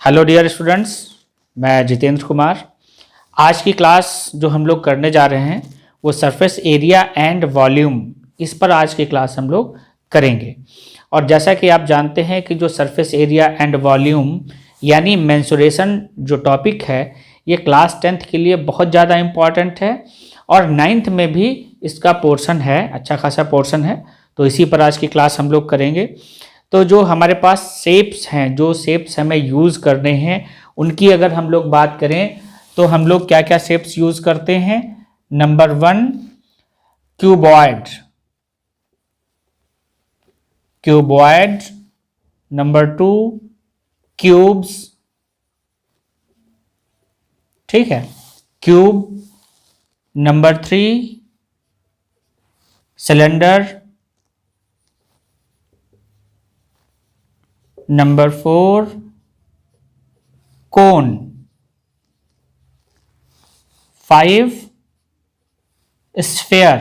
Hello dear students, मैं जितेंद्र कुमार। आज की क्लास जो हम लोग करने जा रहे हैं वो सरफेस एरिया एंड वॉल्यूम, इस पर आज की क्लास हम लोग करेंगे। और जैसा कि आप जानते हैं कि जो सरफेस एरिया एंड वॉल्यूम यानी मेंसुरेशन जो टॉपिक है ये क्लास 10th के लिए बहुत ज़्यादा इम्पॉर्टेंट है और 9th में भी इसका पोर्शन है, अच्छा खासा पोर्शन है। तो इसी पर आज की क्लास हम लोग करेंगे। तो जो हमारे पास शेप्स हैं, जो शेप्स हमें यूज़ करने हैं, उनकी अगर हम लोग बात करें तो हम लोग क्या क्या शेप्स यूज़ करते हैं। Number 1 cuboid, cuboid. Number 2 cubes, ठीक है, क्यूब। Number 3 cylinder. नंबर 4 कोन। 5 स्फेयर।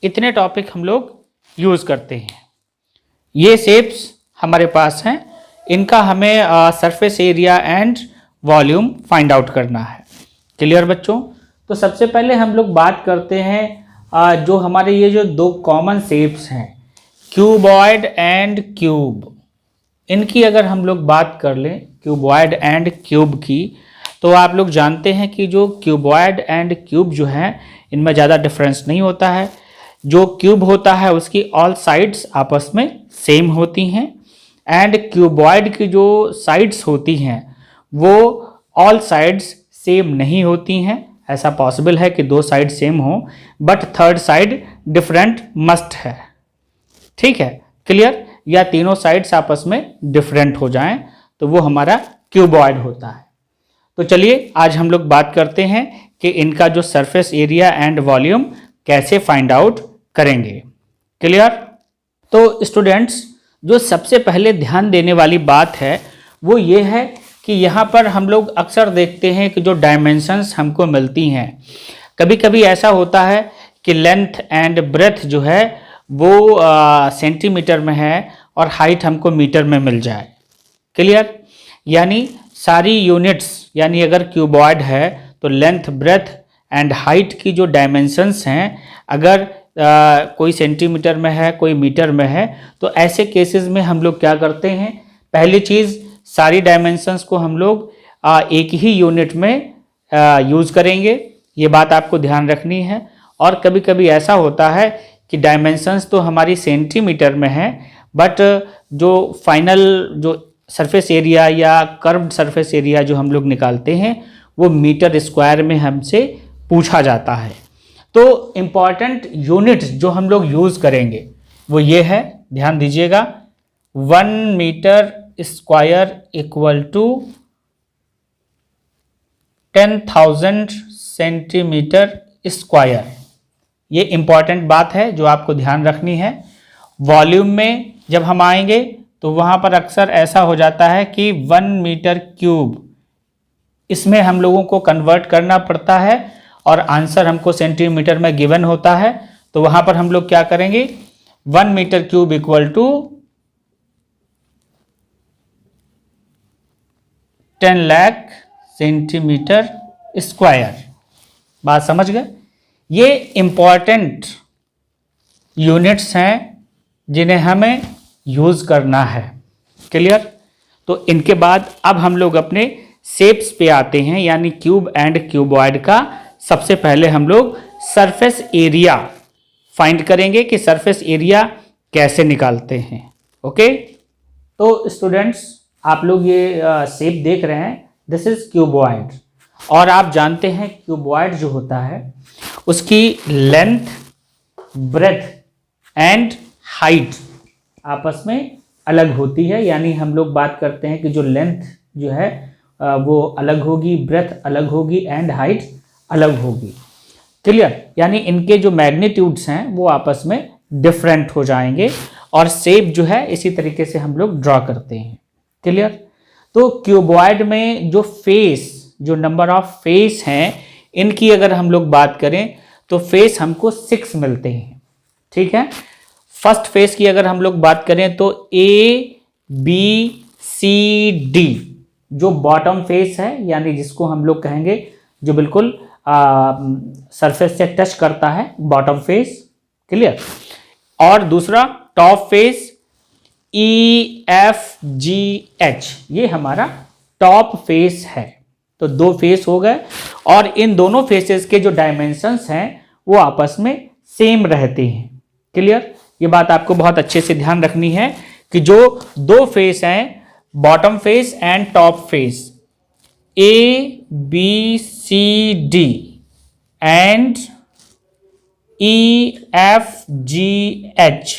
इतने टॉपिक हम लोग यूज करते हैं। ये शेप्स हमारे पास हैं, इनका हमें surface area and volume find out करना है। क्लियर बच्चों? तो सबसे पहले हम लोग बात करते हैं जो हमारे ये जो दो कॉमन शेप्स हैं, क्यूबॉइड एंड क्यूब, इनकी अगर हम लोग बात कर लें, क्यूबॉइड एंड क्यूब की, तो आप लोग जानते हैं कि जो क्यूबॉइड एंड क्यूब जो है इनमें ज़्यादा डिफरेंस नहीं होता है। जो क्यूब होता है उसकी ऑल साइड्स आपस में सेम होती हैं एंड क्यूबॉइड की जो साइड्स होती हैं वो ऑल साइड्स सेम नहीं होती हैं। ऐसा पॉसिबल है कि दो साइड सेम हो but third side different must है, ठीक है, क्लियर? या तीनों साइड्स आपस में डिफरेंट हो जाएं तो वो हमारा क्यूबॉइड होता है। तो चलिए आज हम लोग बात करते हैं कि इनका जो सरफेस एरिया एंड वॉल्यूम कैसे फाइंड आउट करेंगे। क्लियर? तो स्टूडेंट्स, जो सबसे पहले ध्यान देने वाली बात है वो ये है कि यहाँ पर हम लोग अक्सर देखते हैं कि जो डायमेंशंस हमको मिलती हैं, कभी कभी ऐसा होता है कि लेंथ एंड ब्रेथ जो है वो सेंटीमीटर में है और हाइट हमको मीटर में मिल जाए। क्लियर? यानी सारी यूनिट्स, यानी अगर क्यूबॉइड है तो लेंथ, ब्रेथ एंड हाइट की जो डायमेंशंस हैं, अगर कोई सेंटीमीटर में है, कोई मीटर में है, तो ऐसे केसेस में हम लोग क्या करते हैं, पहली चीज़ सारी डायमेंशंस को हम लोग एक ही यूनिट में यूज़ करेंगे। ये बात आपको ध्यान रखनी है। और कभी कभी ऐसा होता है कि डायमेंशंस तो हमारी सेंटीमीटर में है बट जो फाइनल जो सरफेस एरिया या कर्व्ड सरफेस एरिया जो हम लोग निकालते हैं वो मीटर स्क्वायर में हमसे पूछा जाता है। तो इम्पॉर्टेंट यूनिट्स जो हम लोग यूज़ करेंगे वो ये है, ध्यान दीजिएगा। 1 metre square equal to 10,000 centimetre square. ये इम्पॉर्टेंट बात है जो आपको ध्यान रखनी है। वॉल्यूम में जब हम आएंगे तो वहाँ पर अक्सर ऐसा हो जाता है कि 1 मीटर क्यूब, इसमें हम लोगों को कन्वर्ट करना पड़ता है और आंसर हमको सेंटीमीटर में गिवन होता है। तो वहाँ पर हम लोग क्या करेंगे, 1 metre cube equal to 10 lakh centimetre square. बात समझ गए? ये इम्पॉर्टेंट यूनिट्स हैं जिन्हें हमें यूज़ करना है। क्लियर? तो इनके बाद अब हम लोग अपने शेप्स पे आते हैं, यानी क्यूब एंड क्यूबॉइड का सबसे पहले हम लोग सरफेस एरिया फाइंड करेंगे कि सरफेस एरिया कैसे निकालते हैं। ओके? तो स्टूडेंट्स, आप लोग ये शेप देख रहे हैं, दिस इज क्यूबॉइड। और आप जानते हैं क्यूबॉइड जो होता है उसकी लेंथ, ब्रेथ एंड हाइट आपस में अलग होती है। यानी हम लोग बात करते हैं कि जो लेंथ जो है वो अलग होगी, ब्रेथ अलग होगी एंड हाइट अलग होगी। क्लियर? यानी इनके जो मैग्नीट्यूड्स हैं वो आपस में डिफरेंट हो जाएंगे और शेप जो है इसी तरीके से हम लोग ड्रॉ करते हैं। क्लियर? तो क्यूबॉइड में जो फेस, जो नंबर ऑफ फेस हैं, इनकी अगर हम लोग बात करें तो फेस हमको 6 मिलते हैं। ठीक है, फर्स्ट फेज की अगर हम लोग बात करें तो ABCD जो बॉटम फेस है, यानी जिसको हम लोग कहेंगे जो बिल्कुल सरफेस से टच करता है, बॉटम फेस, क्लियर। और दूसरा टॉप फेस EFGH, ये हमारा टॉप फेस है। तो दो फेस हो गए और इन दोनों फेसेस के जो डायमेंशंस हैं वो आपस में सेम रहते हैं, क्लियर। ये बात आपको बहुत अच्छे से ध्यान रखनी है कि जो दो फेस हैं, bottom face and top face, ABCD and EFGH,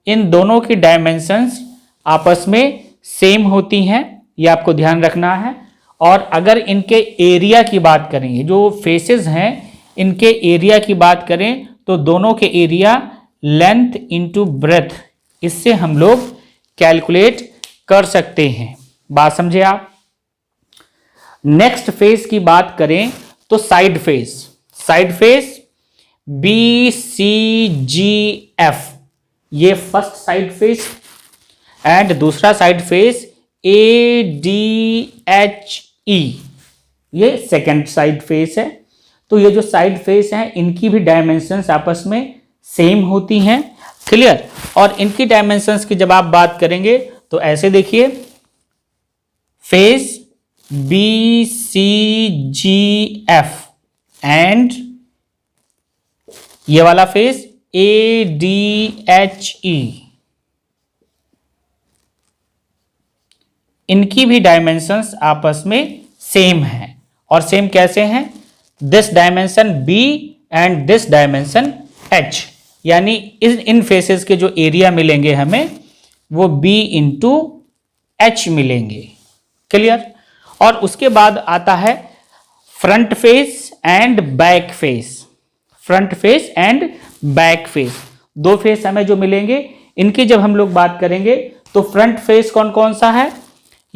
इन दोनों की डायमेंशंस आपस में सेम होती हैं, ये आपको ध्यान रखना है। और अगर इनके एरिया की बात करें, जो फेसेस हैं इनके एरिया की बात करें तो दोनों के एरिया लेंथ इंटू ब्रेथ, इससे हम लोग कैलकुलेट कर सकते हैं। बात समझे आप। नेक्स्ट फेस की बात करें तो side face, side face BCGF, ये फर्स्ट साइड फेस, एंड दूसरा साइड फेस ADHE, ये सेकंड साइड फेस है। तो ये जो साइड फेस हैं इनकी भी डायमेंशंस आपस में सेम होती हैं, क्लियर। और इनकी डायमेंशंस की जब आप बात करेंगे तो ऐसे देखिए, फेस BCGF एंड ये वाला फेस ADHE, इनकी भी डायमेंशंस आपस में सेम हैं। और सेम कैसे हैं? This dimension B and this dimension H, यानी इन फेसेस के जो एरिया मिलेंगे हमें वो B इंटू H मिलेंगे, क्लियर। और उसके बाद आता है front face and back face, front face and back face, दो फेस हमें जो मिलेंगे इनकी जब हम लोग बात करेंगे तो फ्रंट फेस कौन कौन सा है?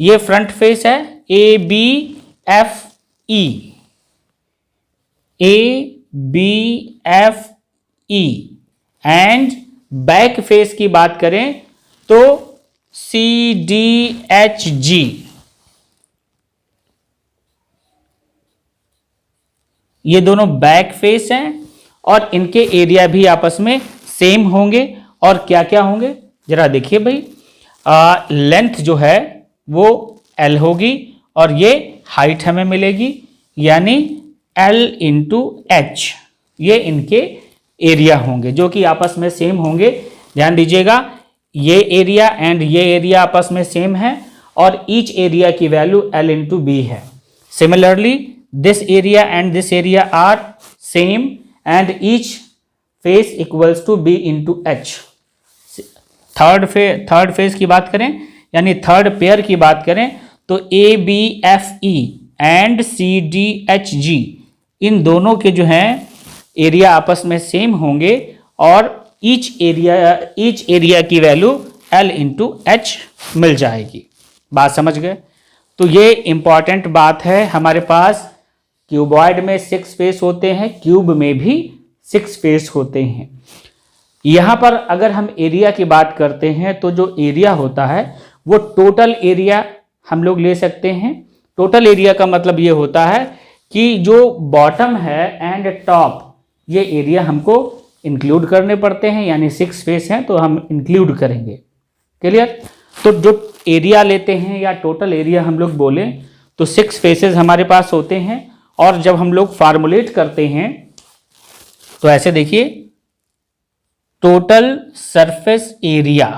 ये फ्रंट फेस है ABFE, ABFE, and back face की बात करें तो CDHG, ये दोनों बैक फेस हैं और इनके एरिया भी आपस में सेम होंगे। और क्या क्या होंगे जरा देखिए भाई, लेंथ जो है वो L होगी और ये हाइट हमें मिलेगी यानी L इंटू H, ये इनके एरिया होंगे जो कि आपस में सेम होंगे। ध्यान दीजिएगा, ये एरिया एंड ये एरिया आपस में सेम है और ईच एरिया की वैल्यू L इंटू B है। Similarly this area and this area are same and each face equals to B into H। Third face की बात करें यानी थर्ड पेयर की बात करें तो ABFE एंड CDHG, इन दोनों के जो हैं एरिया आपस में सेम होंगे और ईच एरिया की वैल्यू L इंटू H मिल जाएगी। बात समझ गए? तो ये इंपॉर्टेंट बात है, हमारे पास क्यूबॉइड में 6 फेस होते हैं, क्यूब में भी 6 फेस होते हैं। यहाँ पर अगर हम एरिया की बात करते हैं तो जो एरिया होता है वो टोटल एरिया हम लोग ले सकते हैं। टोटल एरिया का मतलब ये होता है कि जो बॉटम है एंड टॉप, ये एरिया हमको इंक्लूड करने पड़ते हैं, यानी 6 फेस हैं तो हम इंक्लूड करेंगे, क्लियर। तो जो एरिया लेते हैं या टोटल एरिया हम लोग बोलें तो 6 फेसेस हमारे पास होते हैं। और जब हम लोग फार्मूलेट करते हैं तो ऐसे देखिए, टोटल सरफेस एरिया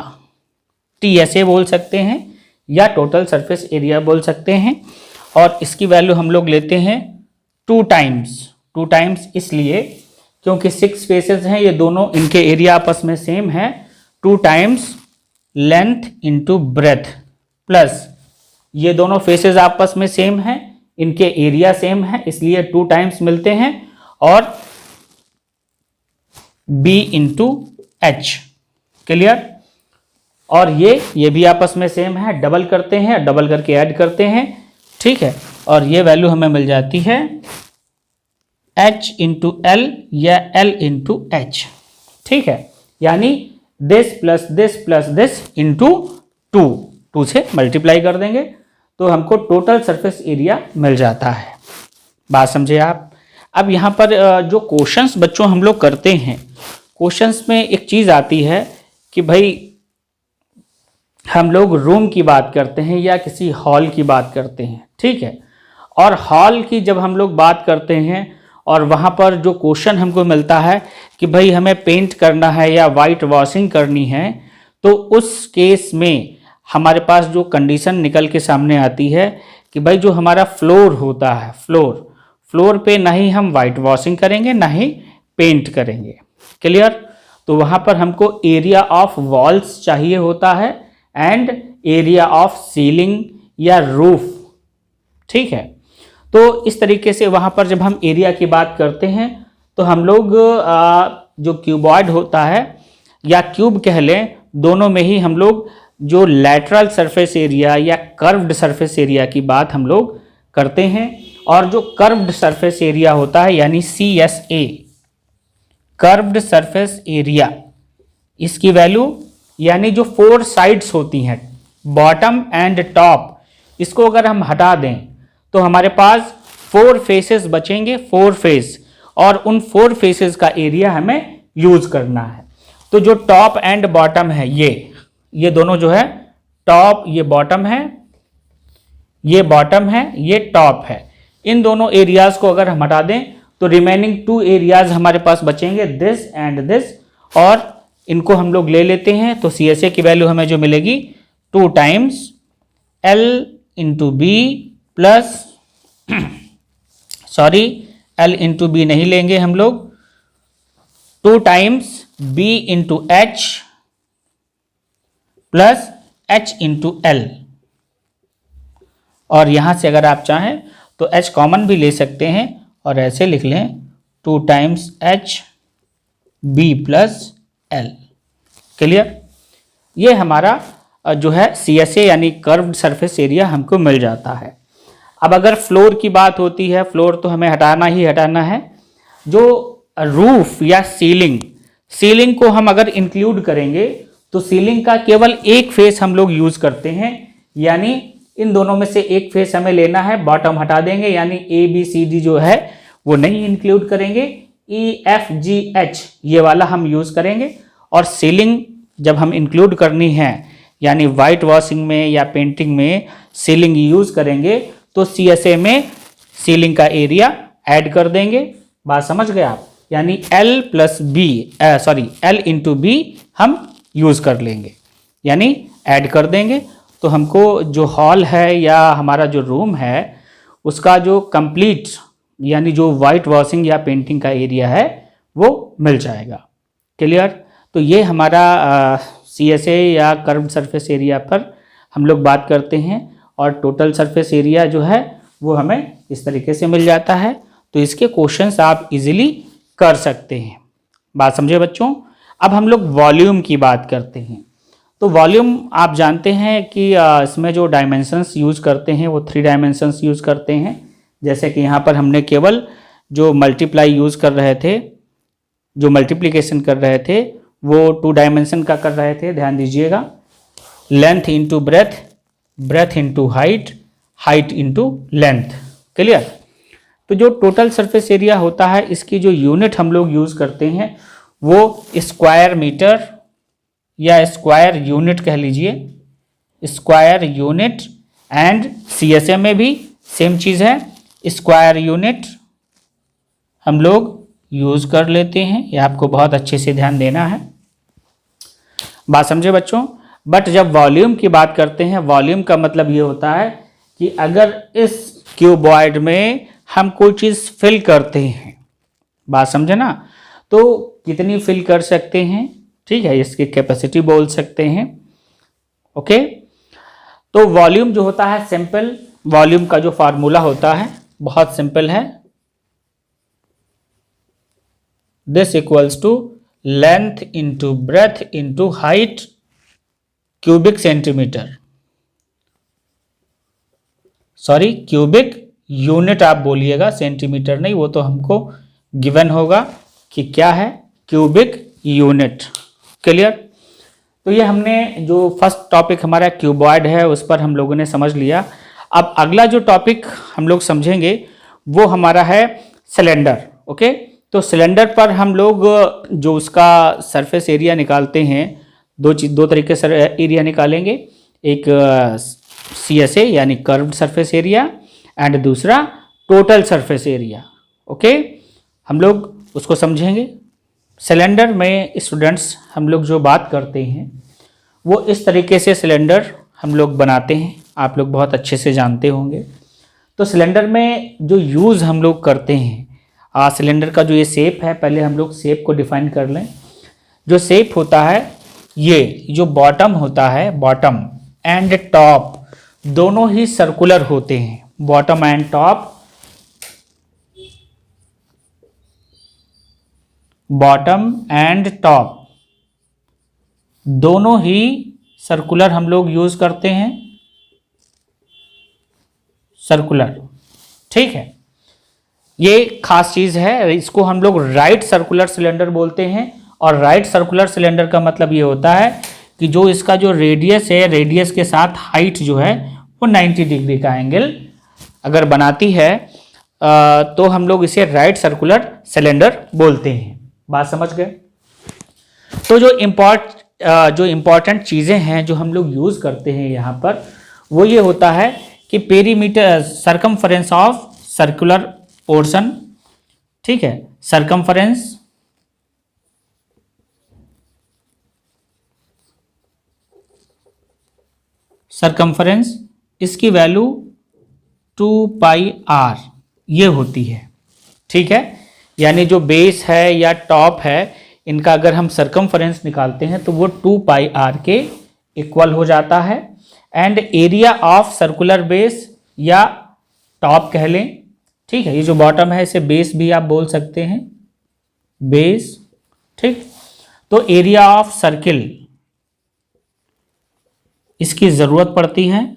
TSA बोल सकते हैं या टोटल सरफेस एरिया बोल सकते हैं। और इसकी वैल्यू हम लोग लेते हैं 2 टाइम्स इसलिए क्योंकि 6 फेसेस हैं, ये दोनों इनके एरिया आपस में सेम है। 2 times length into breath plus ये दोनों फेसेस आपस में सेम हैं, इनके एरिया सेम है इसलिए 2 टाइम्स मिलते हैं और B इंटू H, क्लियर। और ये भी आपस में सेम है, डबल करते हैं, डबल करके ऐड करते हैं, ठीक है। और ये वैल्यू हमें मिल जाती है H इंटू L या L इंटू H, ठीक है। यानी this plus this plus this into 2 से मल्टीप्लाई कर देंगे तो हमको टोटल सरफेस एरिया मिल जाता है। बात समझे आप। अब यहाँ पर जो क्वेश्चंस बच्चों हम लोग करते हैं, क्वेश्चंस में एक चीज़ आती है कि भाई हम लोग रूम की बात करते हैं या किसी हॉल की बात करते हैं, ठीक है, और हॉल की जब हम लोग बात करते हैं और वहाँ पर जो क्वेश्चन हमको मिलता है कि भाई हमें पेंट करना है या वाइट वॉशिंग करनी है, तो उस केस में हमारे पास जो कंडीशन निकल के सामने आती है कि भाई जो हमारा फ्लोर होता है, फ्लोर पे ना ही हम वाइट वॉशिंग करेंगे ना ही पेंट करेंगे। क्लियर। तो वहाँ पर हमको एरिया ऑफ वॉल्स चाहिए होता है एंड एरिया ऑफ सीलिंग या रूफ, ठीक है। तो इस तरीके से वहाँ पर जब हम एरिया की बात करते हैं तो हम लोग जो क्यूबॉइड होता है या क्यूब कह लें, दोनों में ही हम लोग जो लैटरल सरफेस एरिया या कर्व्ड सरफेस एरिया की बात हम लोग करते हैं। और जो कर्व्ड सरफेस एरिया होता है यानी CSA, कर्व्ड सरफेस एरिया, इसकी वैल्यू यानी जो 4 साइड्स होती हैं बॉटम एंड टॉप, इसको अगर हम हटा दें तो हमारे पास 4 फेसेस बचेंगे, 4 फेस, और उन 4 फेसेस का एरिया हमें यूज करना है। तो जो टॉप एंड बॉटम है, ये दोनों जो है टॉप, ये बॉटम है, ये बॉटम है, ये टॉप है, इन दोनों एरियाज को अगर हम हटा दें तो रिमेनिंग 2 एरियाज हमारे पास बचेंगे, दिस एंड दिस, और इनको हम लोग ले लेते हैं तो CSA की वैल्यू हमें जो मिलेगी 2 times L into B plus sorry L into B नहीं लेंगे हम लोग, 2 times B into H plus H into L, और यहां से अगर आप चाहें तो H कॉमन भी ले सकते हैं और ऐसे लिख लें 2 times H B plus L। Clear. ये हमारा जो है CSA यानी कर्व्ड सरफेस एरिया हमको मिल जाता है। अब अगर फ्लोर की बात होती है, फ्लोर तो हमें हटाना ही हटाना है। जो रूफ या सीलिंग को हम अगर इंक्लूड करेंगे तो सीलिंग का केवल एक फेस हम लोग यूज करते हैं, यानी इन दोनों में से एक फेस हमें लेना है, बॉटम हटा देंगे, यानी ABCD जो है वो नहीं इंक्लूड करेंगे, EFGH ये वाला हम यूज करेंगे। और सीलिंग जब हम इंक्लूड करनी है यानी वाइट वॉशिंग में या पेंटिंग में सीलिंग यूज करेंगे तो CSA में सीलिंग का एरिया ऐड कर देंगे। बात समझ गए आप। यानी L इंटू बी हम यूज कर लेंगे, यानी ऐड कर देंगे, तो हमको जो हॉल है या हमारा जो रूम है उसका जो कंप्लीट यानी जो वाइट वॉशिंग या पेंटिंग का एरिया है वो मिल जाएगा। क्लियर। तो ये हमारा CSA या कर्व्ड सरफेस एरिया पर हम लोग बात करते हैं, और टोटल सरफेस एरिया जो है वो हमें इस तरीके से मिल जाता है। तो इसके क्वेश्चंस आप इजीली कर सकते हैं। बात समझे बच्चों। अब हम लोग वॉल्यूम की बात करते हैं। तो वॉल्यूम आप जानते हैं कि इसमें जो डायमेंशंस यूज करते हैं वो 3 डायमेंशंस यूज करते हैं। जैसे कि यहाँ पर हमने केवल जो मल्टीप्लाई यूज कर रहे थे, जो मल्टीप्लिकेशन कर रहे थे वो 2 डायमेंशन का कर रहे थे, ध्यान दीजिएगा। Length into breath, breath into height, height into length. Clear. तो जो टोटल सरफेस एरिया होता है इसकी जो यूनिट हम लोग यूज करते हैं वो स्क्वायर मीटर या स्क्वायर यूनिट कह लीजिए, स्क्वायर यूनिट। एंड CSA में भी सेम चीज़ है, स्क्वायर यूनिट हम लोग यूज कर लेते हैं। ये आपको बहुत अच्छे से ध्यान देना है। बात समझे बच्चों। बट जब वॉल्यूम की बात करते हैं, वॉल्यूम का मतलब ये होता है कि अगर इस क्यूबॉइड में हम कोई चीज़ फिल करते हैं, बात समझे ना, तो कितनी फिल कर सकते हैं, ठीक है, इसकी कैपेसिटी बोल सकते हैं। ओके। तो वॉल्यूम जो होता है सिंपल, वॉल्यूम का जो फार्मूला होता है बहुत सिंपल है, this equals to length into breadth into height cubic centimetre, sorry cubic unit आप बोलिएगा, सेंटीमीटर नहीं, वो तो हमको गिवन होगा कि क्या है, क्यूबिक यूनिट। क्लियर। तो ये हमने जो फर्स्ट टॉपिक हमारा क्यूबॉइड है उस पर हम लोगों ने समझ लिया। अब अगला जो टॉपिक हम लोग समझेंगे वो हमारा है सिलेंडर। ओके, तो सिलेंडर पर हम लोग जो उसका सरफेस एरिया निकालते हैं, दो तरीके से एरिया निकालेंगे, एक CSA यानी कर्व्ड सरफेस एरिया एंड दूसरा टोटल सरफेस एरिया। ओके, हम लोग उसको समझेंगे। सिलेंडर में स्टूडेंट्स हम लोग जो बात करते हैं वो इस तरीके से सिलेंडर हम लोग बनाते हैं, आप लोग बहुत अच्छे से जानते होंगे। तो सिलेंडर में जो यूज़ हम लोग करते हैं, सिलेंडर का जो ये शेप है, पहले हम लोग शेप को डिफाइन कर लें। जो शेप होता है, ये जो बॉटम होता है, बॉटम एंड टॉप दोनों ही सर्कुलर होते हैं। Bottom and top, bottom and top दोनों ही सर्कुलर हम लोग यूज करते हैं, सर्कुलर। ठीक है, ये खास चीज है। इसको हम लोग राइट सर्कुलर सिलेंडर बोलते हैं। और राइट सर्कुलर सिलेंडर का मतलब ये होता है कि जो इसका जो रेडियस है, रेडियस के साथ हाइट जो है वो 90 डिग्री का एंगल अगर बनाती है तो हम लोग इसे राइट सर्कुलर सिलेंडर बोलते हैं। बात समझ गए? तो जो इम्पॉर्टेंट चीज़ें हैं जो हम लोग यूज़ करते हैं यहाँ पर, वो ये होता है कि perimeter, circumference of circular portion. ठीक है, सरकमफरेंस इसकी वैल्यू 2πr ये होती है। ठीक है, यानी जो बेस है या टॉप है, इनका अगर हम सरकमफरेंस निकालते हैं तो वो 2πr के इक्वल हो जाता है। And area of circular base या टॉप कह लें। ठीक है, ये जो बॉटम है इसे बेस भी आप बोल सकते हैं, बेस। ठीक, तो एरिया ऑफ सर्किल इसकी ज़रूरत पड़ती है,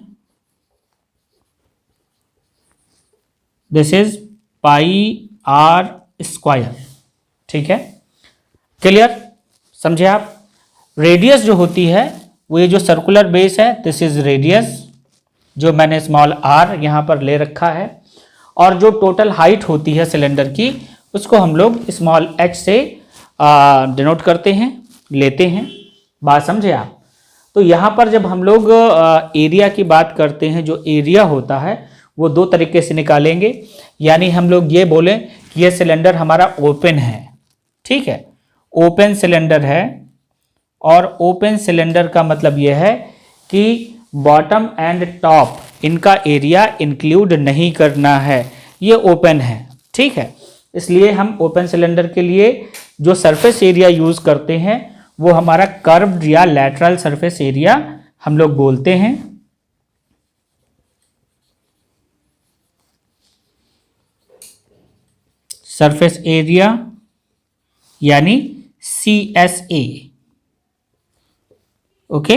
दिस इज πr²। ठीक है, क्लियर? समझे आप? रेडियस जो होती है वो ये जो सर्कुलर बेस है, दिस इज रेडियस, जो मैंने स्मॉल r यहाँ पर ले रखा है। और जो टोटल हाइट होती है सिलेंडर की, उसको हम लोग स्मॉल h से डिनोट करते हैं, लेते हैं। बात समझे आप? तो यहाँ पर जब हम लोग एरिया की बात करते हैं, जो एरिया होता है वो दो तरीके से निकालेंगे। यानी हम लोग ये बोलें कि ये सिलेंडर हमारा ओपन है। ठीक है, ओपन सिलेंडर है। और ओपन सिलेंडर का मतलब ये है कि बॉटम एंड टॉप इनका एरिया इंक्लूड नहीं करना है, ये ओपन है। ठीक है, इसलिए हम ओपन सिलेंडर के लिए जो सरफेस एरिया यूज़ करते हैं वो हमारा कर्व्ड या लैटरल सरफेस एरिया हम लोग बोलते हैं। सरफेस एरिया यानी CSA। ओके,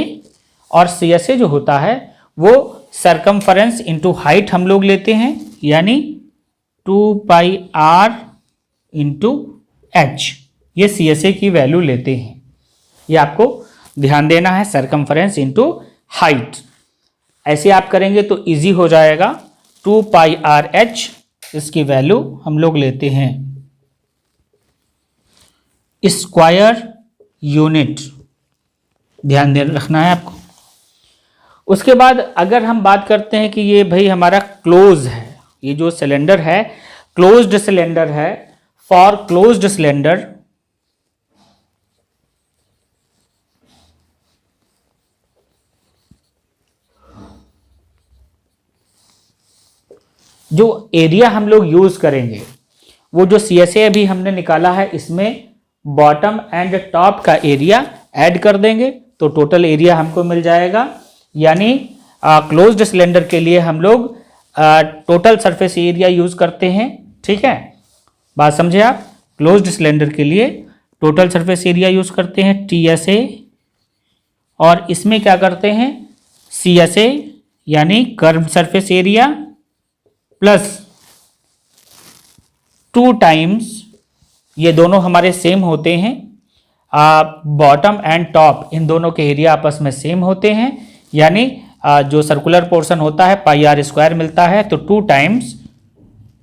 और CSA जो होता है वो सरकमफरेंस इंटू हाइट हम लोग लेते हैं, यानी 2πr इंटू h, ये CSA की वैल्यू लेते हैं। ये आपको ध्यान देना है, सरकमफरेंस इंटू हाइट। ऐसे आप करेंगे तो इजी हो जाएगा। 2πrh इसकी वैल्यू हम लोग लेते हैं स्क्वायर यूनिट, ध्यान दे रखना है आपको। उसके बाद अगर हम बात करते हैं कि ये भाई हमारा क्लोज है, ये जो सिलेंडर है क्लोज्ड सिलेंडर है। फॉर क्लोज्ड सिलेंडर जो एरिया हम लोग यूज करेंगे, वो जो CSA अभी हमने निकाला है, इसमें बॉटम एंड टॉप का एरिया ऐड कर देंगे तो टोटल एरिया हमको मिल जाएगा। यानी क्लोज्ड सिलेंडर के लिए हम लोग टोटल सरफेस एरिया यूज करते हैं। ठीक है, बात समझे आप? क्लोज्ड सिलेंडर के लिए टोटल सरफेस एरिया यूज करते हैं TSA, और इसमें क्या करते हैं CSA यानी curved surface area plus 2 times, ये दोनों हमारे सेम होते हैं, बॉटम एंड टॉप इन दोनों के एरिया आपस में सेम होते हैं, यानी जो सर्कुलर पोर्शन होता है पाई आर स्क्वायर मिलता है, तो 2 टाइम्स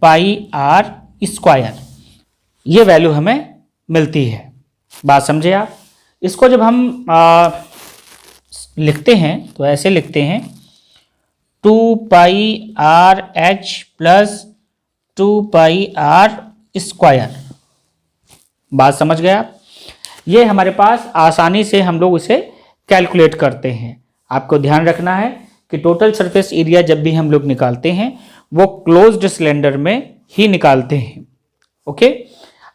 पाई आर स्क्वायर ये वैल्यू हमें मिलती है। बात समझे आप? इसको जब हम लिखते हैं तो ऐसे लिखते हैं 2 pi r h plus 2 pi are square. बात समझ गए आप? ये हमारे पास आसानी से हम लोग इसे कैलकुलेट करते हैं। आपको ध्यान रखना है कि टोटल सरफेस एरिया जब भी हम लोग निकालते हैं वो क्लोज्ड सिलेंडर में ही निकालते हैं। ओके,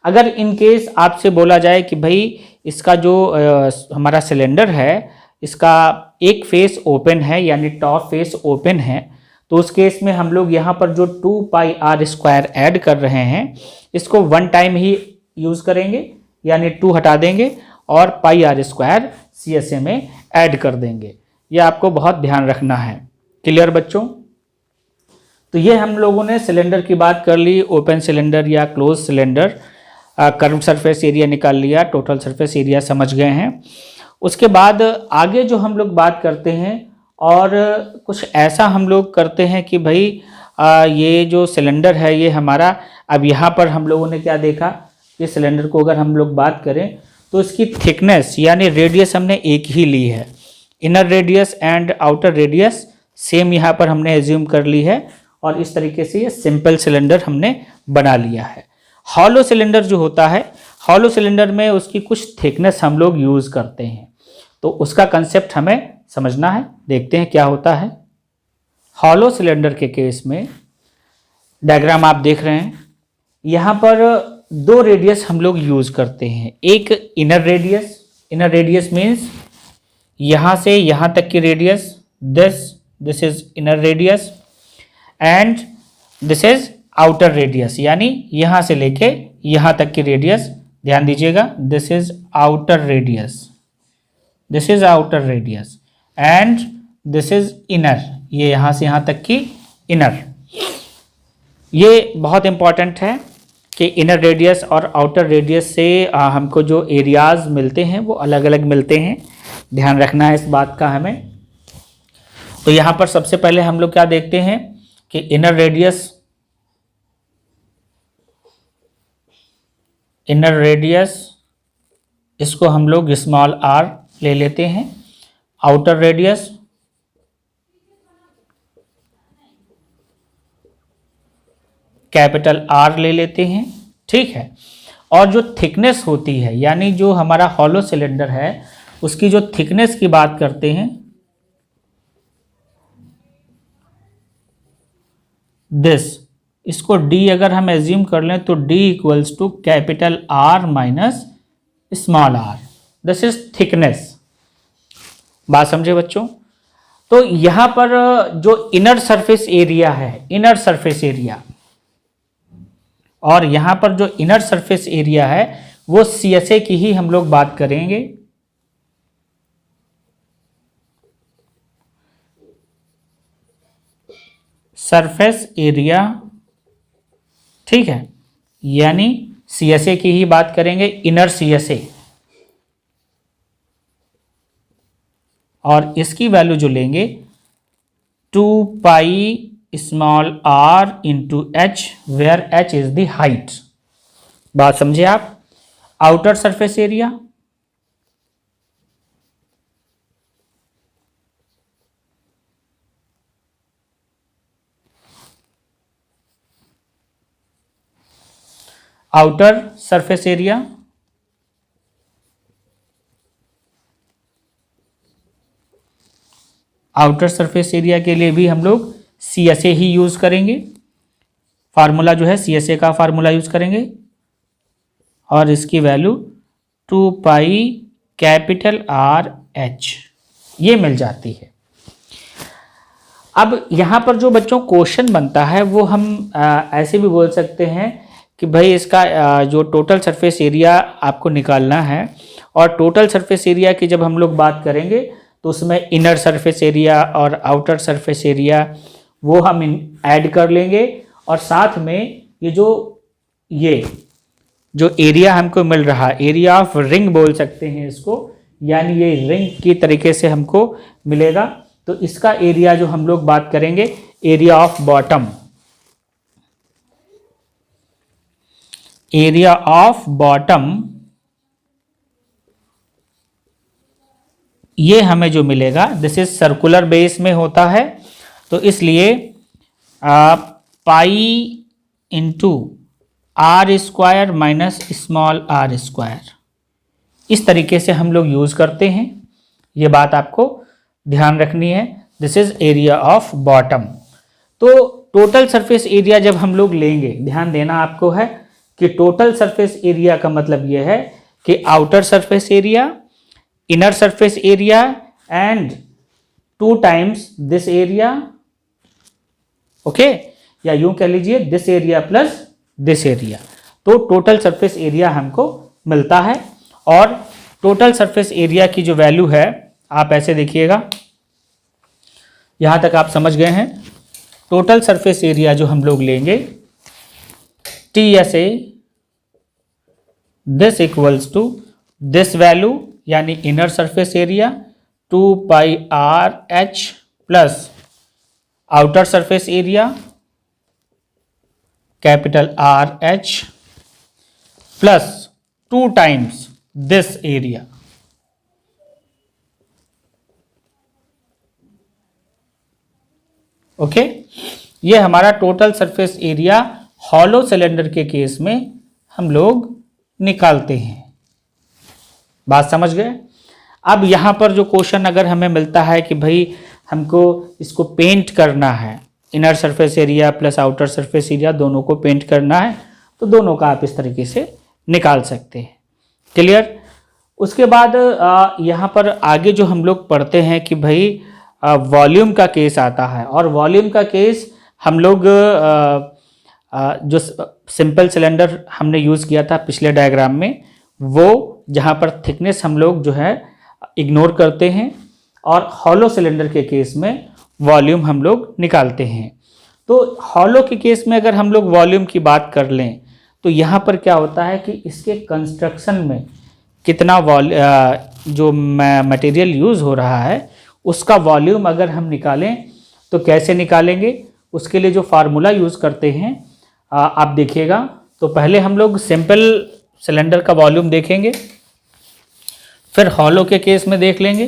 अगर इन केस आपसे बोला जाए कि भाई इसका जो हमारा सिलेंडर है इसका एक फेस ओपन है यानी टॉप फेस ओपन है, तो उस केस में हम लोग यहाँ पर जो 2 पाई आर स्क्वायर ऐड कर रहे हैं इसको 1 टाइम ही यूज़ करेंगे, यानी 2 हटा देंगे और पाई आर स्क्वायर CSA में ऐड कर देंगे। ये आपको बहुत ध्यान रखना है। क्लियर बच्चों? तो ये हम लोगों ने सिलेंडर की बात कर ली, ओपन सिलेंडर या close cylinder, curve surface area निकाल लिया, टोटल सरफेस एरिया समझ गए हैं। उसके बाद आगे जो हम लोग बात करते हैं और कुछ ऐसा हम लोग करते हैं कि भाई ये जो सिलेंडर है ये हमारा, अब यहाँ पर हम लोगों ने क्या देखा कि सिलेंडर को अगर हम लोग बात करें तो इसकी थिकनेस यानी रेडियस हमने एक ही ली है, inner radius and outer radius same यहाँ पर हमने एज्यूम कर ली है और इस तरीके से ये सिंपल सिलेंडर हमने बना लिया है। हॉलो सिलेंडर जो होता है, हॉलो सिलेंडर में उसकी कुछ थिकनेस हम लोग यूज़ करते हैं, तो उसका कंसेप्ट हमें समझना है। देखते हैं क्या होता है। हॉलो सिलेंडर के केस में डायग्राम आप देख रहे हैं, यहाँ पर 2 रेडियस हम लोग यूज़ करते हैं। एक inner radius, inner radius means यहाँ से यहाँ तक की radius, this is inner radius and this is outer radius, यानी यहाँ से लेके यहाँ तक की रेडियस। ध्यान दीजिएगा, this is outer radius, this is outer radius and this is inner, ये यहाँ से यहाँ तक की इनर। ये बहुत इंपॉर्टेंट है कि इनर रेडियस और आउटर रेडियस से हमको जो एरियाज मिलते हैं वो अलग अलग मिलते हैं, ध्यान रखना है इस बात का हमें। तो यहाँ पर सबसे पहले हम लोग क्या देखते हैं कि इनर रेडियस, इनर रेडियस इसको हम लोग स्मॉल r ले लेते हैं, आउटर रेडियस कैपिटल R ले लेते हैं, ठीक है। और जो थिकनेस होती है यानी जो हमारा हॉलो सिलेंडर है उसकी जो थिकनेस की बात करते हैं, दिस, इसको D अगर हम एज्यूम कर लें तो D equals to capital R minus small r, this is thickness. बात समझे बच्चों? तो यहाँ पर जो इनर सरफेस एरिया है, इनर सरफेस एरिया, और यहाँ पर जो इनर सरफेस एरिया है वो CSA की ही हम लोग बात करेंगे। सरफेस एरिया, ठीक है, यानी CSA की ही बात करेंगे, इनर CSA। और इसकी वैल्यू जो लेंगे 2 pi small r into H, where h is the height. बात समझे आप? Outer surface area, outer surface area, outer surface area के लिए भी हम लोग CSA ही यूज़ करेंगे। फार्मूला जो है CSA का फार्मूला यूज़ करेंगे और इसकी value 2 pi capital R H ये मिल जाती है। अब यहाँ पर जो बच्चों क्वेश्चन बनता है वो हम ऐसे भी बोल सकते हैं कि भाई इसका जो टोटल सरफेस एरिया आपको निकालना है, और टोटल सरफेस एरिया की जब हम लोग बात करेंगे तो उसमें इनर सरफेस एरिया और आउटर सरफेस एरिया वो हम ऐड कर लेंगे, और साथ में ये जो ये जो एरिया हमको मिल रहा है, एरिया ऑफ रिंग बोल सकते हैं इसको, यानी ये रिंग की तरीके से हमको मिलेगा। तो इसका एरिया जो हम लोग बात करेंगे, area of bottom, area of bottom, ये हमें जो मिलेगा दिस इज सर्कुलर बेस में होता है, तो इसलिए pi into R square minus small R square, इस तरीके से हम लोग यूज करते हैं। ये बात आपको ध्यान रखनी है। This is area of bottom. तो टोटल सरफेस एरिया जब हम लोग लेंगे, ध्यान देना आपको है कि टोटल सरफेस एरिया का मतलब यह है कि outer surface area, inner surface area and 2 times this area, okay, या यूं कह लीजिए this area plus this area. तो टोटल सरफेस एरिया हमको मिलता है। और टोटल सरफेस एरिया की जो वैल्यू है, आप ऐसे देखिएगा, यहां तक आप समझ गए हैं। टोटल सरफेस एरिया जो हम लोग लेंगे, TSA this equals to this value यानी inner surface area 2 pi r h plus outer surface area capital r h plus 2 times this area. Okay, ये हमारा total surface area hollow cylinder के case में हम लोग निकालते हैं। बात समझ गए? अब यहां पर जो क्वेश्चन अगर हमें मिलता है कि भाई हमको इसको पेंट करना है, inner surface area plus outer surface area दोनों को पेंट करना है, तो दोनों का आप इस तरीके से निकाल सकते हैं। क्लियर? उसके बाद यहाँ पर आगे जो हम लोग पढ़ते हैं कि भाई वॉल्यूम का केस आता है, और वॉल्यूम का केस हम लोग जो सिंपल सिलेंडर हमने यूज़ किया था पिछले डायग्राम में, वो जहाँ पर थिकनेस हम लोग जो है इग्नोर करते हैं, और हॉलो सिलेंडर के केस में वॉल्यूम हम लोग निकालते हैं। तो हॉलो के केस में अगर हम लोग वॉल्यूम की बात कर लें, तो यहाँ पर क्या होता है कि इसके कंस्ट्रक्शन में कितना जो मटेरियल यूज़ हो रहा है उसका वॉल्यूम अगर हम निकालें तो कैसे निकालेंगे, उसके लिए जो फार्मूला यूज़ करते हैं आप देखिएगा। तो पहले हम लोग सिंपल सिलेंडर का वॉल्यूम देखेंगे, फिर हॉलो के केस में देख लेंगे।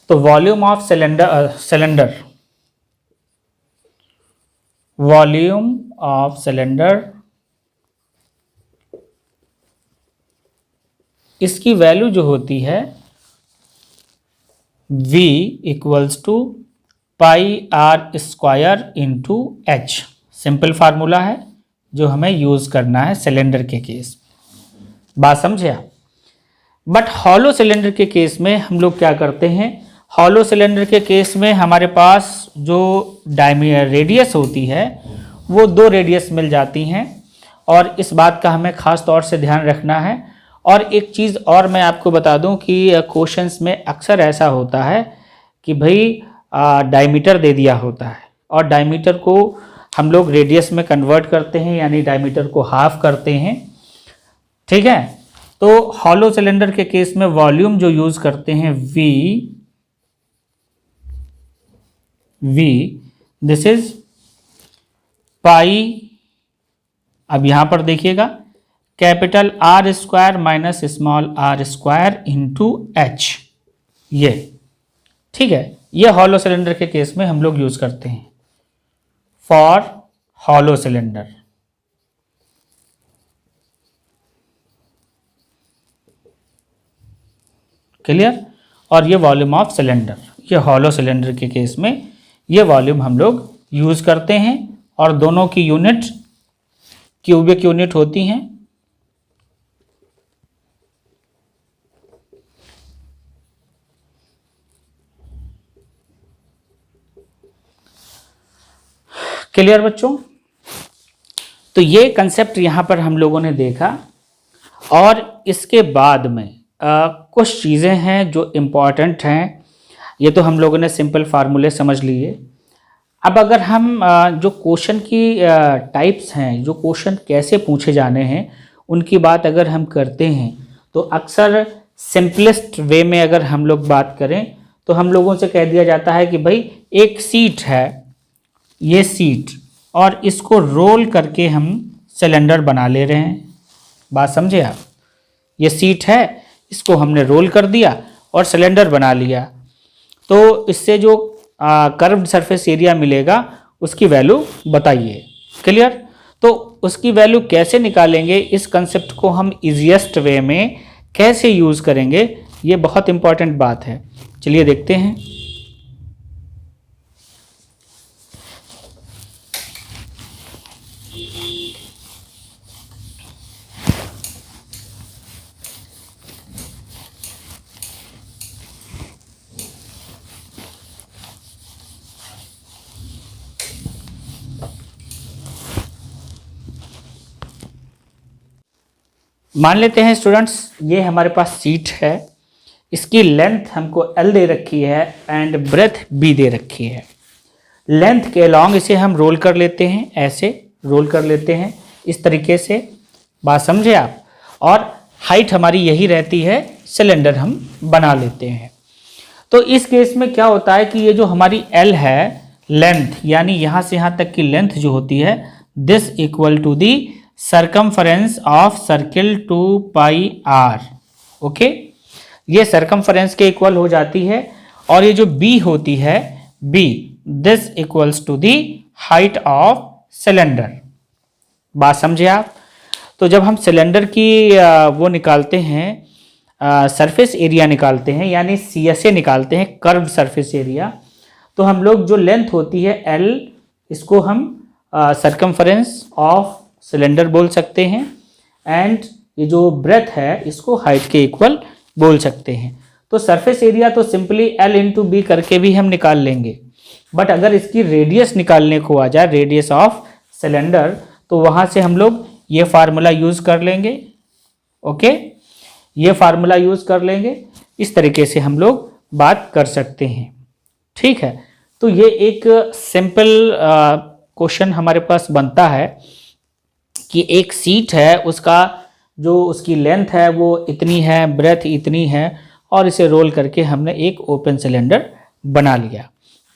तो volume of cylinder volume of cylinder, इसकी वैल्यू जो होती है V equals to pi are square into H. Simple formula है जो हमें यूज़ करना है सिलेंडर के केस। बात समझे आप? बट हॉलो सिलेंडर के केस में हम लोग क्या करते हैं, हॉलो सिलेंडर के केस में हमारे पास जो रेडियस होती है वो 2 रेडियस मिल जाती हैं, और इस बात का हमें ख़ास तौर से ध्यान रखना है। और एक चीज़ और मैं आपको बता दूं कि क्वेश्चंस में अक्सर ऐसा होता है कि भाई डायमीटर दे दिया होता है, और डायमीटर को हम लोग रेडियस में कन्वर्ट करते हैं, यानी डायमीटर को हाफ करते हैं। ठीक है? तो हॉलो सिलेंडर के केस में वॉल्यूम जो यूज़ करते हैं V, दिस इज पाई, अब यहां पर देखिएगा capital R square minus small R square into H, ये ठीक है। ये हॉलो सिलेंडर के केस में हम लोग यूज करते हैं फॉर हॉलो सिलेंडर। क्लियर? और ये वॉल्यूम ऑफ सिलेंडर, ये हॉलो सिलेंडर के केस में ये वॉल्यूम हम लोग यूज करते हैं, और दोनों की यूनिट क्यूबिक यूनिट होती हैं। क्लियर बच्चों? तो ये कंसेप्ट यहाँ पर हम लोगों ने देखा, और इसके बाद में कुछ चीज़ें हैं जो इम्पॉर्टेंट हैं। ये तो हम लोगों ने सिंपल फार्मूले समझ लिए, अब अगर हम जो क्वेश्चन की टाइप्स हैं, जो क्वेश्चन कैसे पूछे जाने हैं, उनकी बात अगर हम करते हैं तो अक्सर सिंपलेस्ट वे में अगर हम लोग बात करें तो हम लोगों से कह दिया जाता है कि भाई एक सीट है, ये सीट, और इसको रोल करके हम सिलेंडर बना ले रहे हैं। बात समझे आप? ये सीट है, इसको हमने रोल कर दिया और सिलेंडर बना लिया, तो इससे जो कर्व्ड सरफेस एरिया मिलेगा उसकी वैल्यू बताइए। क्लियर? तो उसकी वैल्यू कैसे निकालेंगे, इस कंसेप्ट को हम इजीएस्ट वे में कैसे यूज़ करेंगे, ये बहुत इंपॉर्टेंट बात है। चलिए देखते हैं। मान लेते हैं स्टूडेंट्स, ये हमारे पास सीट है, इसकी लेंथ हमको L दे रखी है एंड ब्रेथ B दे रखी है। लेंथ के अलॉन्ग इसे हम रोल कर लेते हैं, ऐसे रोल कर लेते हैं इस तरीके से। बात समझे आप? और हाइट हमारी यही रहती है, सिलेंडर हम बना लेते हैं। तो इस केस में क्या होता है कि ये जो हमारी L है, लेंथ, यानी यहाँ से यहाँ तक की लेंथ जो होती है, this equal to the circumference of circle 2 pi r। Okay, ये सरकमफरेंस के इक्वल हो जाती है। और ये जो b होती है, b, this equals to the height of cylinder. बात समझे आप? तो जब हम सिलेंडर की वो निकालते हैं, सरफेस एरिया निकालते हैं, यानी CSA निकालते हैं, कर्व्ड सरफेस एरिया, तो हम लोग जो लेंथ होती है L, इसको हम सरकमफरेंस ऑफ सिलेंडर बोल सकते हैं, एंड ये जो ब्रेथ है इसको हाइट के इक्वल बोल सकते हैं। तो सरफेस एरिया तो सिंपली L इंटू बी करके भी हम निकाल लेंगे, बट अगर इसकी रेडियस निकालने को आ जाए, रेडियस ऑफ सिलेंडर, तो वहाँ से हम लोग ये फार्मूला यूज़ कर लेंगे। ओके, ये फार्मूला यूज़ कर लेंगे, इस तरीके से हम लोग बात कर सकते हैं। ठीक है, तो ये एक सिंपल क्वेश्चन हमारे पास बनता है कि एक सीट है, उसका जो उसकी लेंथ है वो इतनी है, ब्रेथ इतनी है, और इसे रोल करके हमने एक ओपन सिलेंडर बना लिया।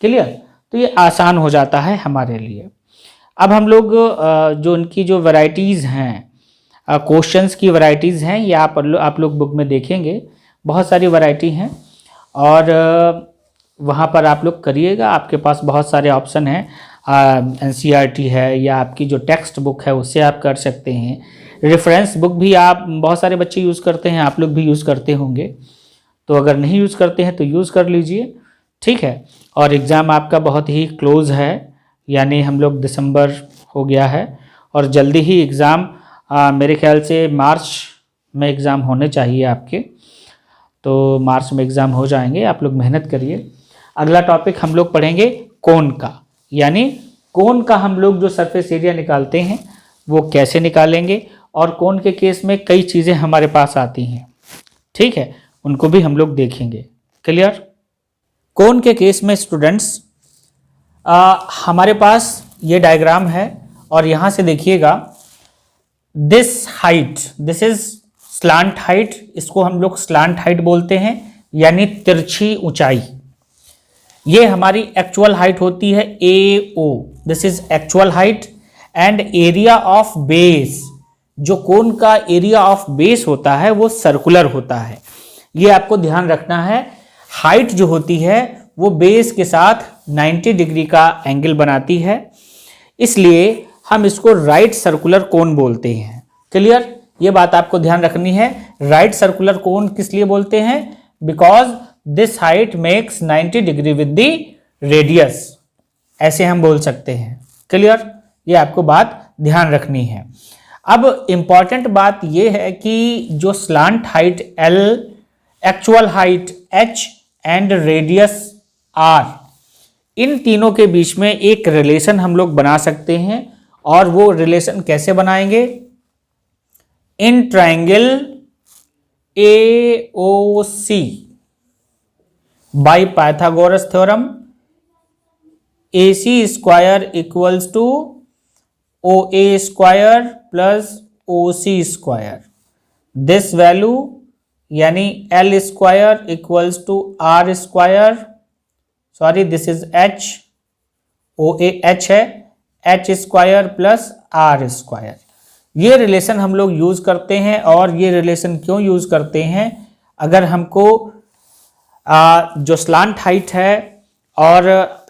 क्लियर? तो ये आसान हो जाता है हमारे लिए। अब हम लोग जो उनकी जो वैरायटीज़ हैं, क्वेश्चंस की वैरायटीज़ हैं, ये आप लोग बुक में देखेंगे, बहुत सारी वैरायटी हैं, और वहाँ पर आप लोग करिएगा, आपके पास बहुत सारे ऑप्शन हैं। NCERT है, या आपकी जो टेक्स्ट बुक है उससे आप कर सकते हैं। रेफरेंस बुक भी आप, बहुत सारे बच्चे यूज़ करते हैं, आप लोग भी यूज़ करते होंगे, तो अगर नहीं यूज़ करते हैं तो यूज़ कर लीजिए। ठीक है, और एग्ज़ाम आपका बहुत ही क्लोज़ है, यानी हम लोग दिसंबर हो गया है, और जल्दी ही एग्ज़ाम, मेरे ख्याल से मार्च में एग्ज़ाम होने चाहिए आपके, तो मार्च में एग्ज़ाम हो जाएंगे, आप लोग मेहनत करिए। अगला टॉपिक हम लोग पढ़ेंगे कोन का, यानी कोन का हम लोग जो सरफेस एरिया निकालते हैं वो कैसे निकालेंगे, और कोन के केस में कई चीज़ें हमारे पास आती हैं। ठीक है, उनको भी हम लोग देखेंगे। क्लियर? कोन के केस में स्टूडेंट्स, हमारे पास ये डायग्राम है, और यहाँ से देखिएगा, this height, this is slant height, इसको हम लोग स्लांट हाइट बोलते हैं, यानी तिरछी ऊंचाई। ये हमारी एक्चुअल हाइट होती है AO, this is actual height, and area of base, जो कोन का एरिया ऑफ बेस होता है वो सर्कुलर होता है। ये आपको ध्यान रखना है, हाइट जो होती है वो बेस के साथ 90 डिग्री का एंगल बनाती है, इसलिए हम इसको राइट सर्कुलर कोन बोलते हैं। क्लियर? ये बात आपको ध्यान रखनी है। राइट सर्कुलर कोन किस लिए बोलते हैं? Because this height makes 90 degree with the radius, ऐसे हम बोल सकते हैं। क्लियर? ये आपको बात ध्यान रखनी है। अब इंपॉर्टेंट बात यह है कि जो slant height L, actual height H and radius R, इन तीनों के बीच में एक रिलेशन हम लोग बना सकते हैं, और वो रिलेशन कैसे बनाएंगे? In triangle AOC by Pythagoras theorem, AC square equals to OA square plus OC square. This value यानी L square equals to R square, sorry this is H, OA H है, H square plus R square. ये relation हम लोग use करते हैं। और ये relation क्यों यूज करते हैं? अगर हमको जो स्लांट हाइट है और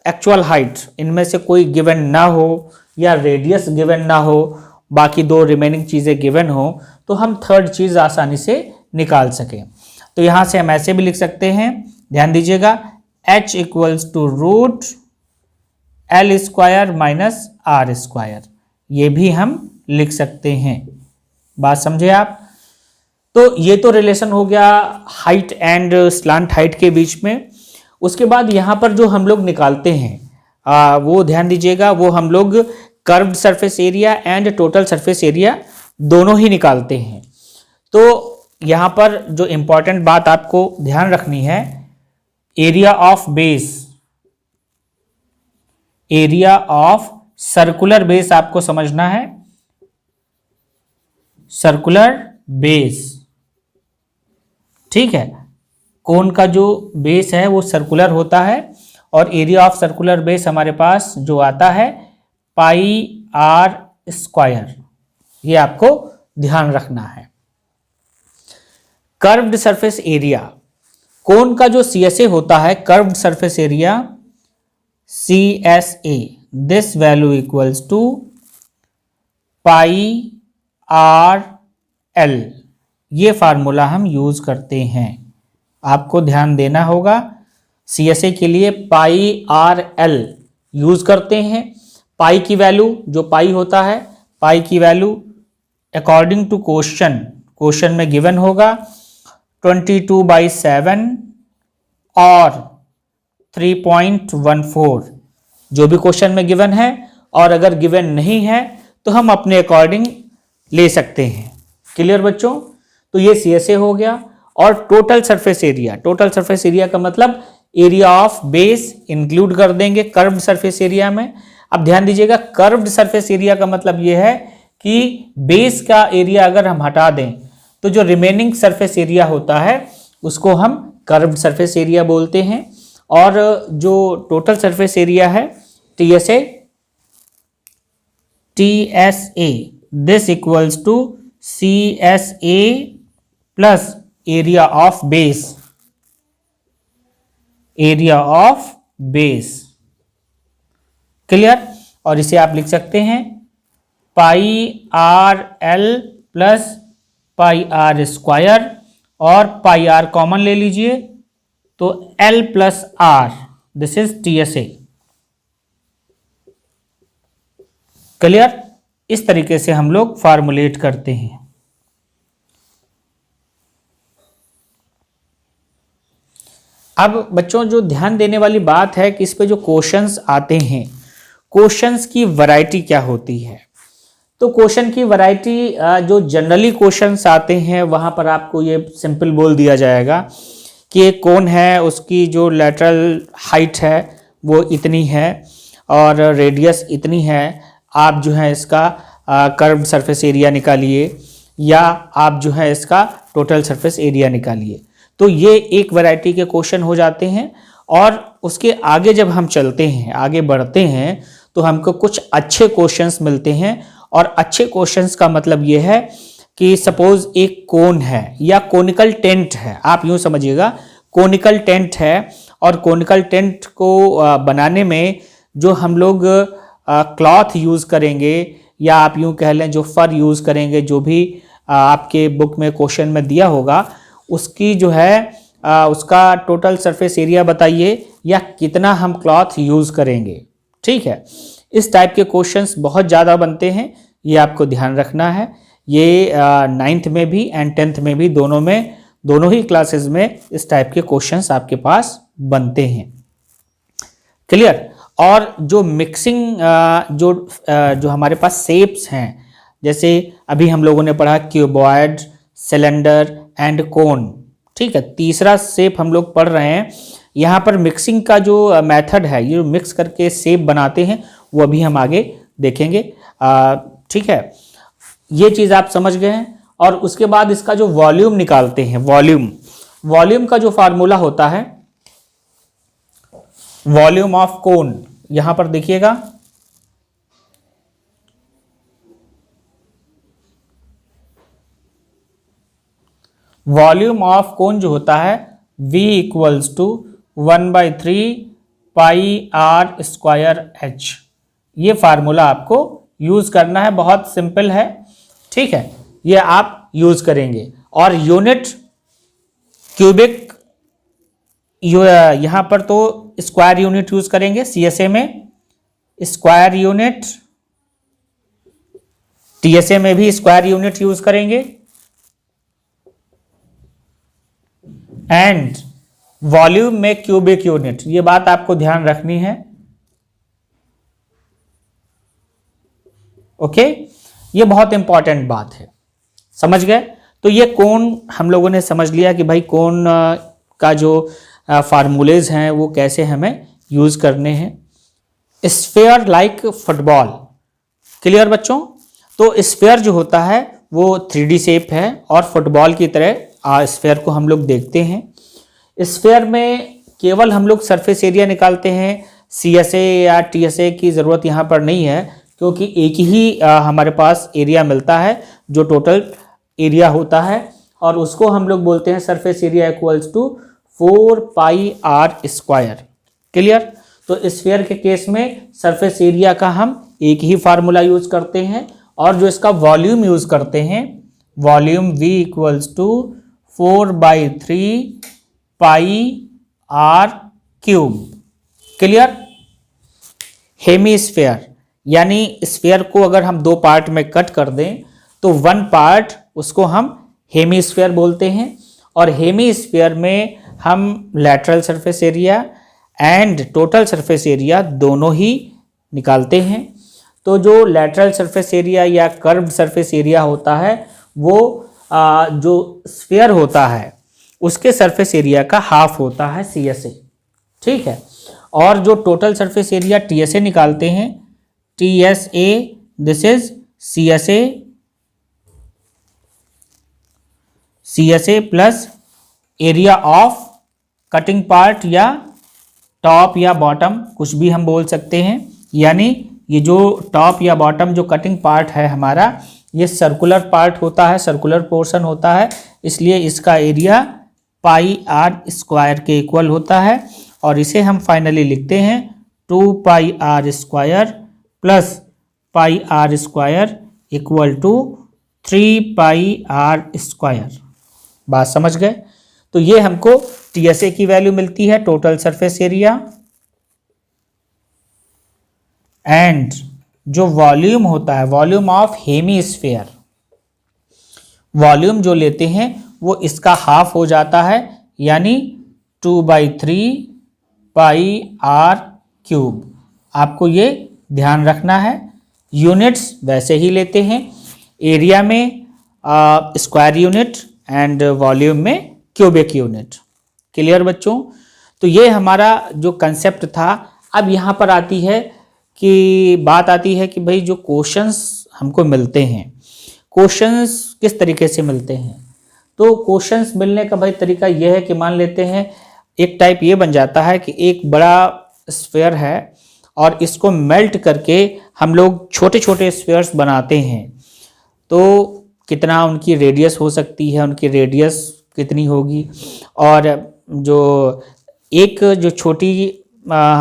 एक्चुअल हाइट इनमें से कोई गिवन ना हो या रेडियस गिवन ना हो, बाकी दो रिमेनिंग चीज़ें गिवन हो, तो हम थर्ड चीज़ आसानी से निकाल सकें। तो यहाँ से हम ऐसे भी लिख सकते हैं, ध्यान दीजिएगा, H equals to root L square minus R square, ये भी हम लिख सकते हैं। बात समझे आप? तो ये तो रिलेशन हो गया हाइट एंड स्लांट हाइट के बीच में। उसके बाद यहाँ पर जो हम लोग निकालते हैं वो ध्यान दीजिएगा, वो हम लोग curved surface area and total surface area दोनों ही निकालते हैं। तो यहाँ पर जो इम्पोर्टेंट बात आपको ध्यान रखनी है, area of base, area of circular base आपको समझना है। सर्कुलर बेस, ठीक है, कोन का जो बेस है वो सर्कुलर होता है और एरिया ऑफ सर्कुलर बेस हमारे पास जो आता है पाई आर स्क्वायर, ये आपको ध्यान रखना है। कर्व्ड सरफेस एरिया, कोन का जो CSA होता है, curved surface area CSA, this value equals to pi are L, ये फार्मूला हम यूज करते हैं, आपको ध्यान देना होगा। CSA के लिए पाई आर एल यूज करते हैं। पाई की वैल्यू, जो पाई होता है, पाई की वैल्यू अकॉर्डिंग टू क्वेश्चन में गिवन होगा 22/7 और 3.14, जो भी क्वेश्चन में गिवन है। और अगर गिवन नहीं है तो हम अपने अकॉर्डिंग ले सकते हैं। क्लियर बच्चों? तो ये CSA हो गया। और total surface area, total surface area का मतलब एरिया ऑफ बेस इंक्लूड कर देंगे कर्व्ड सरफेस एरिया में। अब ध्यान दीजिएगा, कर्व्ड सरफेस एरिया का मतलब ये है कि बेस का एरिया अगर हम हटा दें तो जो रिमेनिंग सरफेस एरिया होता है उसको हम कर्व्ड सरफेस एरिया बोलते हैं। और जो टोटल सरफेस एरिया है TSA, this equals to CSA plus area of base, area of base. Clear? और इसे आप लिख सकते हैं pi are l plus pi are square, और पाई आर कॉमन ले लीजिए तो L plus R, this is TSA। Clear? इस तरीके से हम लोग फार्मुलेट करते हैं। अब बच्चों जो ध्यान देने वाली बात है कि इस पे जो क्वेश्चंस आते हैं, क्वेश्चंस की वैरायटी क्या होती है। तो क्वेश्चन की वैरायटी, जो जनरली क्वेश्चंस आते हैं वहां पर आपको ये सिंपल बोल दिया जाएगा कि एक कोन है, उसकी जो लैटरल हाइट है वो इतनी है और रेडियस इतनी है, आप जो है इसका कर्व्ड सरफेस एरिया निकालिए या आप जो है इसका टोटल सरफेस एरिया निकालिए। तो ये एक वैरायटी के क्वेश्चन हो जाते हैं। और उसके आगे जब हम चलते हैं, आगे बढ़ते हैं, तो हमको कुछ अच्छे क्वेश्चंस मिलते हैं। और अच्छे क्वेश्चंस का मतलब ये है कि सपोज एक कोन है या कोनिकल टेंट है, आप यूं समझिएगा कोनिकल टेंट है, और कोनिकल टेंट को बनाने में जो हम लोग क्लॉथ यूज़ करेंगे या आप यूं कह लें जो फर यूज़ करेंगे, जो भी आपके बुक में क्वेश्चन में दिया होगा, उसकी जो है उसका टोटल सरफेस एरिया बताइए या कितना हम क्लॉथ यूज़ करेंगे। ठीक है, इस टाइप के क्वेश्चंस बहुत ज़्यादा बनते हैं, ये आपको ध्यान रखना है। ये 9th में भी एंड 10th में भी, दोनों ही क्लासेस में इस टाइप के क्वेश्चंस आपके पास बनते हैं। क्लियर? और जो मिक्सिंग जो हमारे पास शेप्स हैं, जैसे अभी हम लोगों ने पढ़ा क्यूबॉइड, सिलेंडर एंड कोन। ठीक है, तीसरा शेप हम लोग पढ़ रहे हैं यहाँ पर मिक्सिंग का जो मेथड है, ये मिक्स करके शेप बनाते हैं, वो अभी हम आगे देखेंगे। ठीक है, ये चीज़ आप समझ गए हैं। और उसके बाद इसका जो वॉल्यूम निकालते हैं, वॉल्यूम का जो फार्मूला होता है, वॉल्यूम ऑफ कोन, यहां पर देखिएगा, वॉल्यूम ऑफ कोन जो होता है V equals to 1/3 pi are square H। ये फार्मूला आपको यूज करना है, बहुत सिंपल है। ठीक है, ये आप यूज करेंगे। और यूनिट क्यूबिक, यहां पर तो स्क्वायर यूनिट यूज करेंगे, CSA में स्क्वायर यूनिट, TSA में भी स्क्वायर यूनिट यूज करेंगे। एंड वॉल्यूम में क्यूबिक यूनिट, ये बात आपको ध्यान रखनी है। ओके, ये बहुत इंपॉर्टेंट बात है, समझ गए। तो ये कोन हम लोगों ने समझ लिया कि भाई कोन का जो फार्मूलेज हैं वो कैसे हमें यूज करने हैं। स्फेयर लाइक फुटबॉल, क्लियर बच्चों। तो स्फेयर जो होता है वो 3D शेप है और फुटबॉल की तरह स्फेयर को हम लोग देखते हैं। स्फेयर में केवल हम लोग सरफेस एरिया निकालते हैं, CSA या TSA की ज़रूरत यहाँ पर नहीं है, क्योंकि एक ही हमारे पास एरिया मिलता है जो टोटल एरिया होता है, और उसको हम लोग बोलते हैं surface area equals to 4 pi are square. Clear. तो स्फीयर के केस में सरफेस एरिया का हम एक ही फार्मूला यूज करते हैं, और जो इसका वॉल्यूम यूज करते हैं, volume V equals to 4/3 pi R cube. Clear. Hemisphere, यानी स्फीयर को अगर हम दो पार्ट में कट कर दें तो वन पार्ट उसको हम हेमीस्फीयर बोलते हैं, और हेमीस्फीयर में हम lateral surface area and total surface area दोनों ही निकालते हैं। तो जो लैटरल सरफेस एरिया या कर्व्ड सरफेस एरिया होता है वो जो स्फीयर होता है उसके सरफेस एरिया का हाफ होता है CSA। ठीक है। और जो टोटल सरफेस एरिया TSA निकालते हैं, TSA this is CSA plus area of cutting part या टॉप या बॉटम, कुछ भी हम बोल सकते हैं। यानी ये जो टॉप या बॉटम जो कटिंग पार्ट है हमारा, ये सर्कुलर पार्ट होता है, सर्कुलर पोर्शन होता है, इसलिए इसका एरिया पाई आर स्क्वायर के इक्वल होता है। और इसे हम फाइनली लिखते हैं 2 pi are square plus pi are square equal to 3 pi are square. बात समझ गए। तो ये हमको TSA की वैल्यू मिलती है, टोटल सरफेस एरिया, एंड जो वॉल्यूम होता है, वॉल्यूम ऑफ हेमीस्फीयर, वॉल्यूम जो लेते हैं वो इसका हाफ हो जाता है, यानी 2/3 पाई आर क्यूब। आपको ये ध्यान रखना है। यूनिट्स वैसे ही लेते हैं, एरिया में स्क्वायर यूनिट एंड वॉल्यूम में क्यूबिक यूनिट। क्लियर बच्चों। तो ये हमारा जो कंसेप्ट था। अब यहाँ पर आती है कि बात आती है कि भाई जो क्वेश्चंस हमको मिलते हैं, क्वेश्चंस किस तरीके से मिलते हैं। तो क्वेश्चंस मिलने का भाई तरीका यह है कि मान लेते हैं एक टाइप ये बन जाता है कि एक बड़ा स्फीयर है और इसको मेल्ट करके हम लोग छोटे छोटे स्फीयर्स बनाते हैं। तो कितना उनकी रेडियस हो सकती है, उनकी रेडियस कितनी होगी, और जो एक जो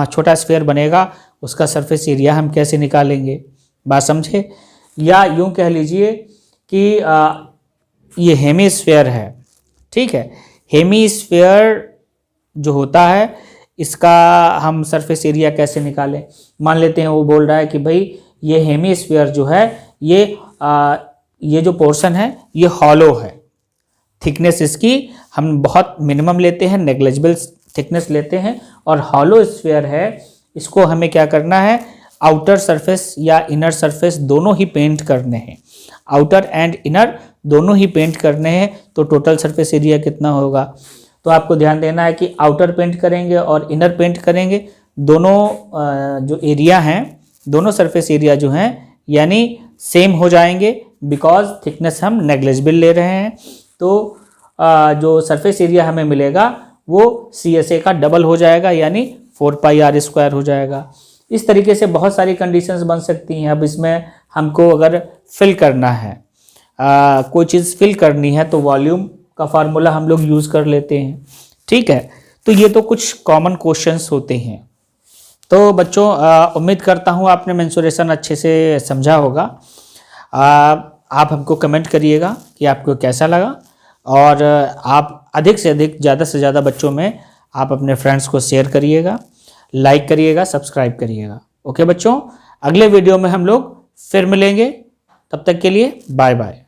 छोटा स्फीयर बनेगा उसका सरफेस एरिया हम कैसे निकालेंगे। बात समझे। या यूं कह लीजिए कि ये हेमीस्फीयर है। ठीक है। हेमीस्फीयर जो होता है इसका हम सरफेस एरिया कैसे निकालें। मान लेते हैं वो बोल रहा है कि भाई ये हेमीस्फीयर जो है ये जो पोर्शन है ये हॉलो है, थिकनेस इसकी हम बहुत मिनिमम लेते हैं, नेग्लिजिबल थिकनेस लेते हैं, और हॉलो स्फीयर है, इसको हमें क्या करना है, आउटर सरफेस या इनर सरफेस दोनों ही पेंट करने हैं, आउटर एंड इनर दोनों ही पेंट करने हैं। तो टोटल सरफेस एरिया कितना होगा, तो आपको ध्यान देना है कि आउटर पेंट करेंगे और इनर पेंट करेंगे, दोनों जो एरिया हैं, दोनों सरफेस एरिया जो हैं यानी सेम हो जाएंगे, बिकॉज थिकनेस हम नेग्लिजिबल ले रहे हैं। तो जो सरफेस एरिया हमें मिलेगा वो CSA का डबल हो जाएगा, यानी 4πr² हो जाएगा। इस तरीके से बहुत सारी कंडीशंस बन सकती हैं। अब इसमें हमको अगर फिल करना है, कोई चीज़ फिल करनी है, तो वॉल्यूम का फार्मूला हम लोग यूज़ कर लेते हैं, ठीक है। तो ये तो कुछ कॉमन क्वेश्चंस होते हैं। तो बच्चों उम्मीद करता हूँ आपने मेंसुरेशन अच्छे से समझा होगा। आप हमको कमेंट करिएगा कि आपको कैसा लगा, और आप अधिक से अधिक, ज़्यादा से ज़्यादा बच्चों में आप अपने फ्रेंड्स को शेयर करिएगा, लाइक करिएगा, सब्सक्राइब करिएगा। ओके बच्चों, अगले वीडियो में हम लोग फिर मिलेंगे, तब तक के लिए बाय बाय।